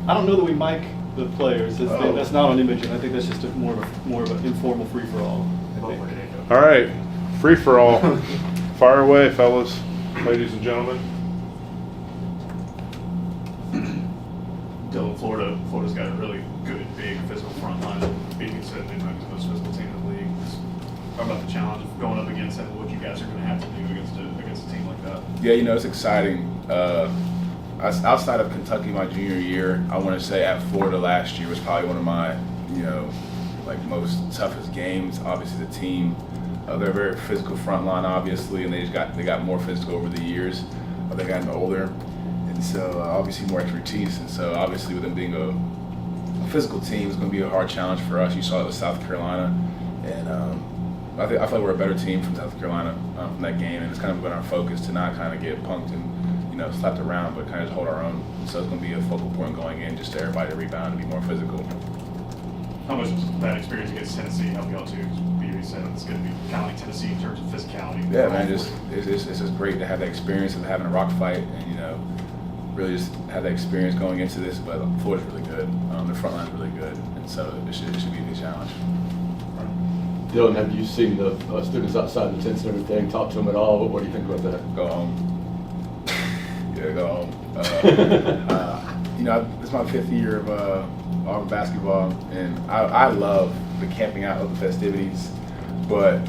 I don't know that we mic the players. That's not on imaging. I think that's just more of an informal free for all. All right, free for all. Fire away, fellas, ladies and gentlemen. Dylan, Florida's got a really good, big physical front line. Being said, they might be the most physical team in the league. How about the challenge of going up against and what you guys are going to have to do against a team like that? Yeah, it's exciting. Outside of Kentucky my junior year, I want to say at Florida last year was probably one of my, most toughest games. Obviously, the team, they're a very physical front line, obviously, and they got more physical over the years. They've gotten older, and so obviously more expertise. And so obviously, with them being a physical team, it's going to be a hard challenge for us. You saw it with South Carolina, and I feel like we're a better team from South Carolina from that game, and it's kind of been our focus to not kind of get punked and slapped around, but kind of just hold our own. So it's going to be a focal point going in, just to everybody to rebound and be more physical. How much does that experience against Tennessee help you out too? You said it's going to be counting Tennessee in terms of physicality. Yeah, man, it's just great to have that experience of having a rock fight, and really just have that experience going into this. But Florida's really good. The front line's really good, and so it should be a good challenge. Dylan, have you seen the students outside the tents and everything? Talk to them at all? What do you think about that? Go home. Yeah, go home. It's my 5th year of Auburn basketball, and I love the camping out of the festivities. But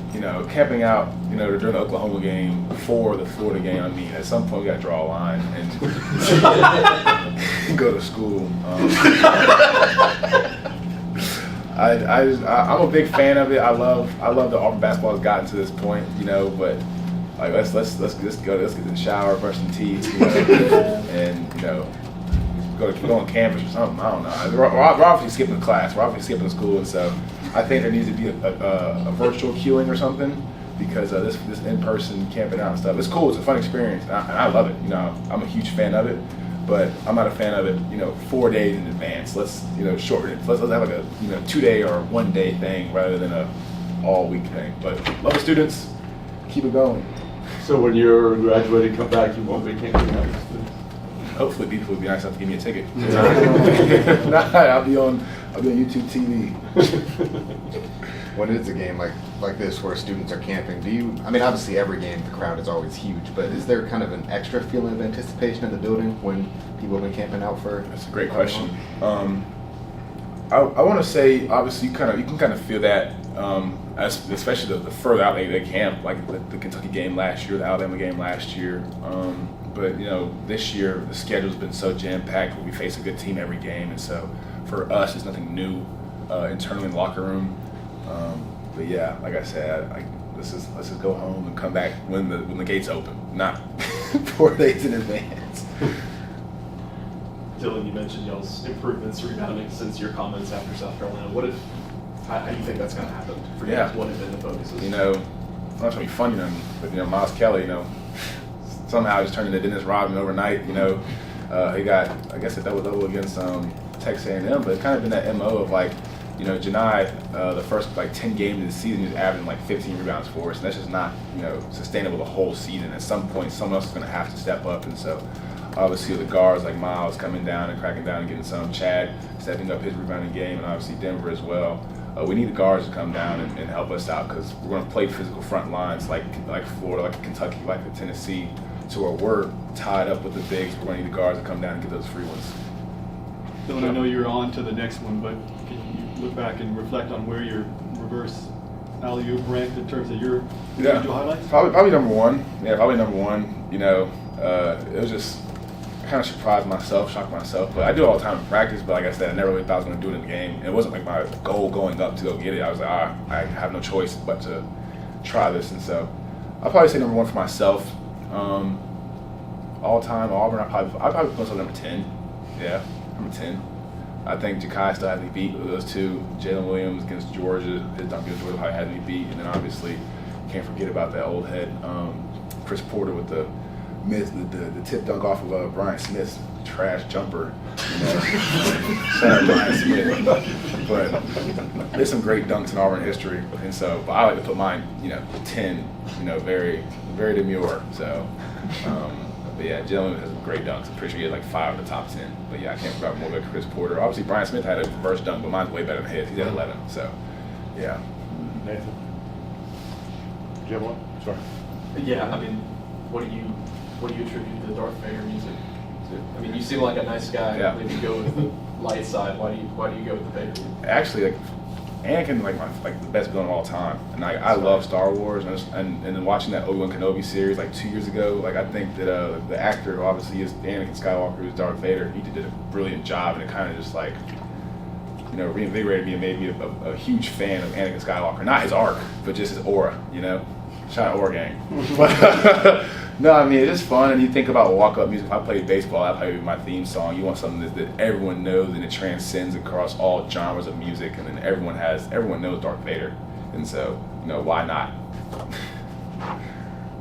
camping out, during the Oklahoma game, before the Florida game, at some point we got to draw a line and go to school. I'm a big fan of it. I love that Auburn basketball has gotten to this point, but like let's get in the shower, brush some teeth, and go on campus or something. I don't know. We're obviously skipping class. We're obviously skipping school, and so I think there needs to be a virtual queuing or something, because this in-person camping out and stuff, it's cool. It's a fun experience, and I love it. I'm a huge fan of it. But I'm not a fan of it, 4 days in advance. Let's, shorten it. Let's have like a, 2-day or 1-day thing rather than a all-week thing. But love the students. Keep it going. So when you're graduating, come back, you won't be camping out with students? Hopefully people will be nice enough to give me a ticket. I'll be on YouTube TV. When it's a game like this where students are camping, obviously every game the crowd is always huge, but is there kind of an extra feeling of anticipation in the building when people have been camping out for? That's a great question. I want to say, obviously, you can kind of feel that, especially the further out they camp, like the Kentucky game last year, the Alabama game last year. But this year the schedule's been so jam-packed where we face a good team every game, and so for us, it's nothing new internally in the locker room. But yeah, like I said, let's just go home and come back when the gates open, not 4 days in advance. Dylan, you mentioned y'all's improvements rebounding since your comments after South Carolina. How do you think that's going to happen for you guys? What have been the focuses? I'm not trying to be funny, but Miles Kelly, somehow just turned into Dennis Rodman overnight. He got, I guess, a double against Texas A&M, but it's kind of been that MO of Janai, the first 10 games of the season, he's averaging 15 rebounds for us, and that's just not sustainable the whole season. At some point, someone else is going to have to step up, and so obviously the guards like Miles coming down and cracking down and getting some, Chad stepping up his rebounding game, and obviously Denver as well. We need the guards to come down and help us out, because we're going to play physical front lines like Florida, like Kentucky, like the Tennessee, to where we're tied up with the bigs. We're going to need the guards to come down and get those free ones. Dylan, I know you're on to the next one, but can you look back and reflect on where your reverse alley-oop ranked in terms of your individual highlights? Probably number one. Yeah, probably number one. It was just kind of surprised myself, shocked myself. But I do it all the time in practice. But like I said, I never really thought I was going to do it in the game. And it wasn't like my goal going up to go get it. I was like, I have no choice but to try this. And so I'll probably say number one for myself. All time Auburn, I'd probably put myself number 10. Yeah, number 10. I think Ja'Kai still had me beat with those two. Jalen Williams against Georgia, his dunk against Georgia probably had me beat. And then obviously, can't forget about that old head, Chris Porter with the tip dunk off of Brian Smith's trash jumper. Shout out Brian Smith. But there's some great dunks in Auburn history, and so but I like to put mine, 10, very, very demure. So But yeah, Jalen has great dunks. I'm pretty sure he had like 5 of the top 10. But yeah, I can't forget more about Chris Porter. Obviously, Brian Smith had a reverse dunk, but mine's way better than his. He's at 11. So yeah. Nathan? Do you have one? Sorry. Yeah, I mean, what do you attribute to the Darth Vader music? I mean, you seem like a nice guy. Yeah. Maybe go with the light side. Why do you go with the Vader? Actually, like Anakin, like the best villain of all time, and I love Star Wars, and then watching that Obi-Wan Kenobi series like 2 years ago, like I think that the actor who obviously is Anakin Skywalker, who's Darth Vader, he did a brilliant job, and it kind of just like reinvigorated me and made me a huge fan of Anakin Skywalker, not his arc, but just his aura, Shout out Aura Gang. But no, I mean, it's just fun, and you think about walk-up music. If I played baseball, that probably be my theme song. You want something that everyone knows, and it transcends across all genres of music, and then everyone knows Darth Vader. And so, why not?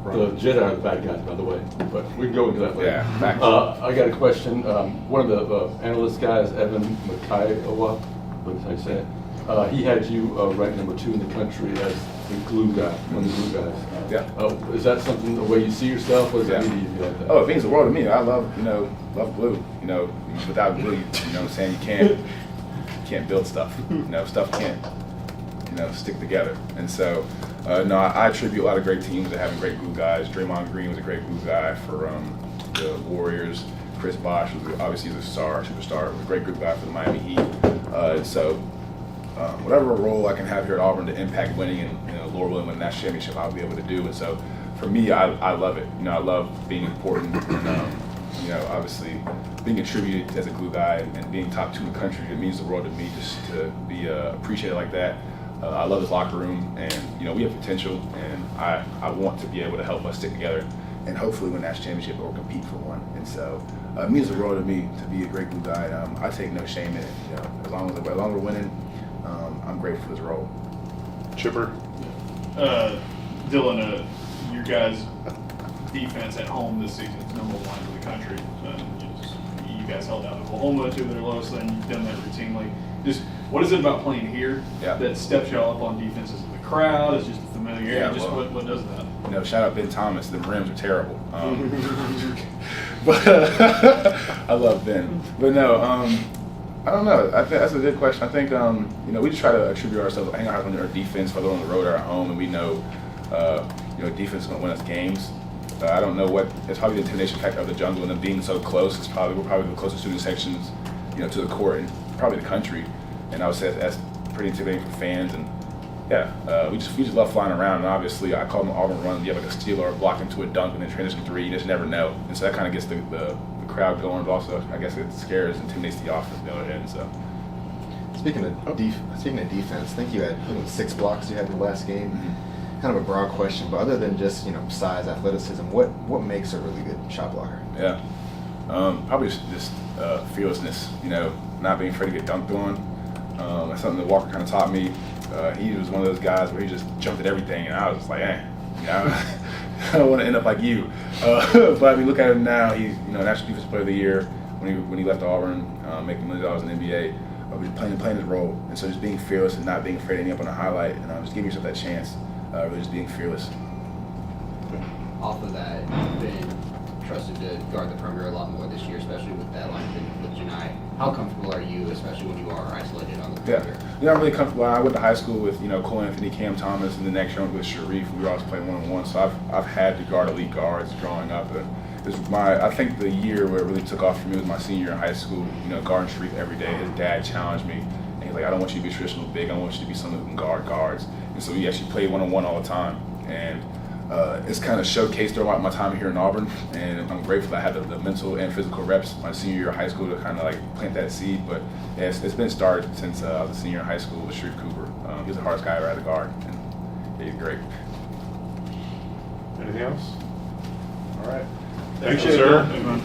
The Jedi are the bad guys, by the way, but we can go into that later. Yeah, facts. I got a question. One of the analyst guys, Evan Makaiwa, that's how you say it, he had you ranked number 2 in the country as the glue guy, one of the glue guys. Yeah. Is that something, the way you see yourself? What does that mean to you like that? Oh, it means the world to me. I love glue. Without glue, you know what I'm saying, you can't build stuff. Stuff can't, stick together. And so, no, I attribute a lot of great teams to having great glue guys. Draymond Green was a great glue guy for the Warriors. Chris Bosh was obviously a superstar, was a great glue guy for the Miami Heat. So, whatever role I can have here at Auburn to impact winning and Louisville and win that championship, I'll be able to do. And so, for me, I love it. I love being important and obviously being attributed as a glue guy and being top 2 in the country. It means the world to me just to be appreciated like that. I love this locker room, and we have potential, and I want to be able to help us stick together and hopefully win that championship or compete for one. And so it means the world to me to be a great glue guy. I take no shame in it. As long as we're winning, I'm grateful for this role. Chipper? Dylan, your guys' defense at home this season is number 1 in the country. You guys held out Oklahoma to their lowest, and you've done that routinely. Just what is it about playing here that steps y'all up on defense? Is it the crowd? Is it just the familiarity? Yeah, What does that? Shout out Ben Thomas. The rims are terrible. But I love Ben. But no, I don't know. I think that's a good question. I think we just try to attribute ourselves, hang out on our defense, whether on the road or at home, and we know defense is going to win us games. I don't know what. It's probably the intimidation factor of the jungle and them being so close. We're probably the closest student sections, to the court and probably the country. And I would say that's pretty intimidating for fans. And yeah, we just love flying around. And obviously, I call them Auburn runs. You have like a steal or a block into a dunk and then transition 3. You just never know. And so that kind of gets the crowd going, but also I guess it scares, intimidates the offense on the other end. So Speaking of defense, I think you had 6 blocks you had in the last game. Kind of a broad question, but other than just size, athleticism, what makes a really good shot blocker? Yeah, probably just fearlessness. Not being afraid to get dunked on. That's something that Walker kind of taught me. He was one of those guys where he just jumped at everything, and I was just like, I don't want to end up like you. But I mean, look at him now. He's National Defensive Player of the Year when he left Auburn, making $1 million in the NBA. Just playing his role, and so just being fearless and not being afraid to end up on a highlight, and just giving yourself that chance. Really just being fearless. Off of that, you've been trusted to guard the perimeter a lot more this year, especially with that line with Janai. How comfortable are you, especially when you are isolated on the perimeter? Yeah, I'm really comfortable. I went to high school with Cole Anthony, Cam Thomas, and the next year I went with Sharif. We were always playing 1-on-1, so I've had to guard elite guards growing up. I think the year where it really took off for me was my senior year in high school. Guarding Sharif every day. His dad challenged me, and he's like, "I don't want you to be traditional big. I want you to be someone who can guard guards." And so we actually played 1-on-1 all the time, and it's kind of showcased throughout my time here in Auburn. And I'm grateful that I had the mental and physical reps my senior year of high school to kind of like plant that seed. But yeah, it's been started since I was a senior in high school with Sharif Cooper. He was the hardest guy I ever had to guard, and yeah, he's great. Anything else? All right. Thanks, Thank you, sir. Hey, man.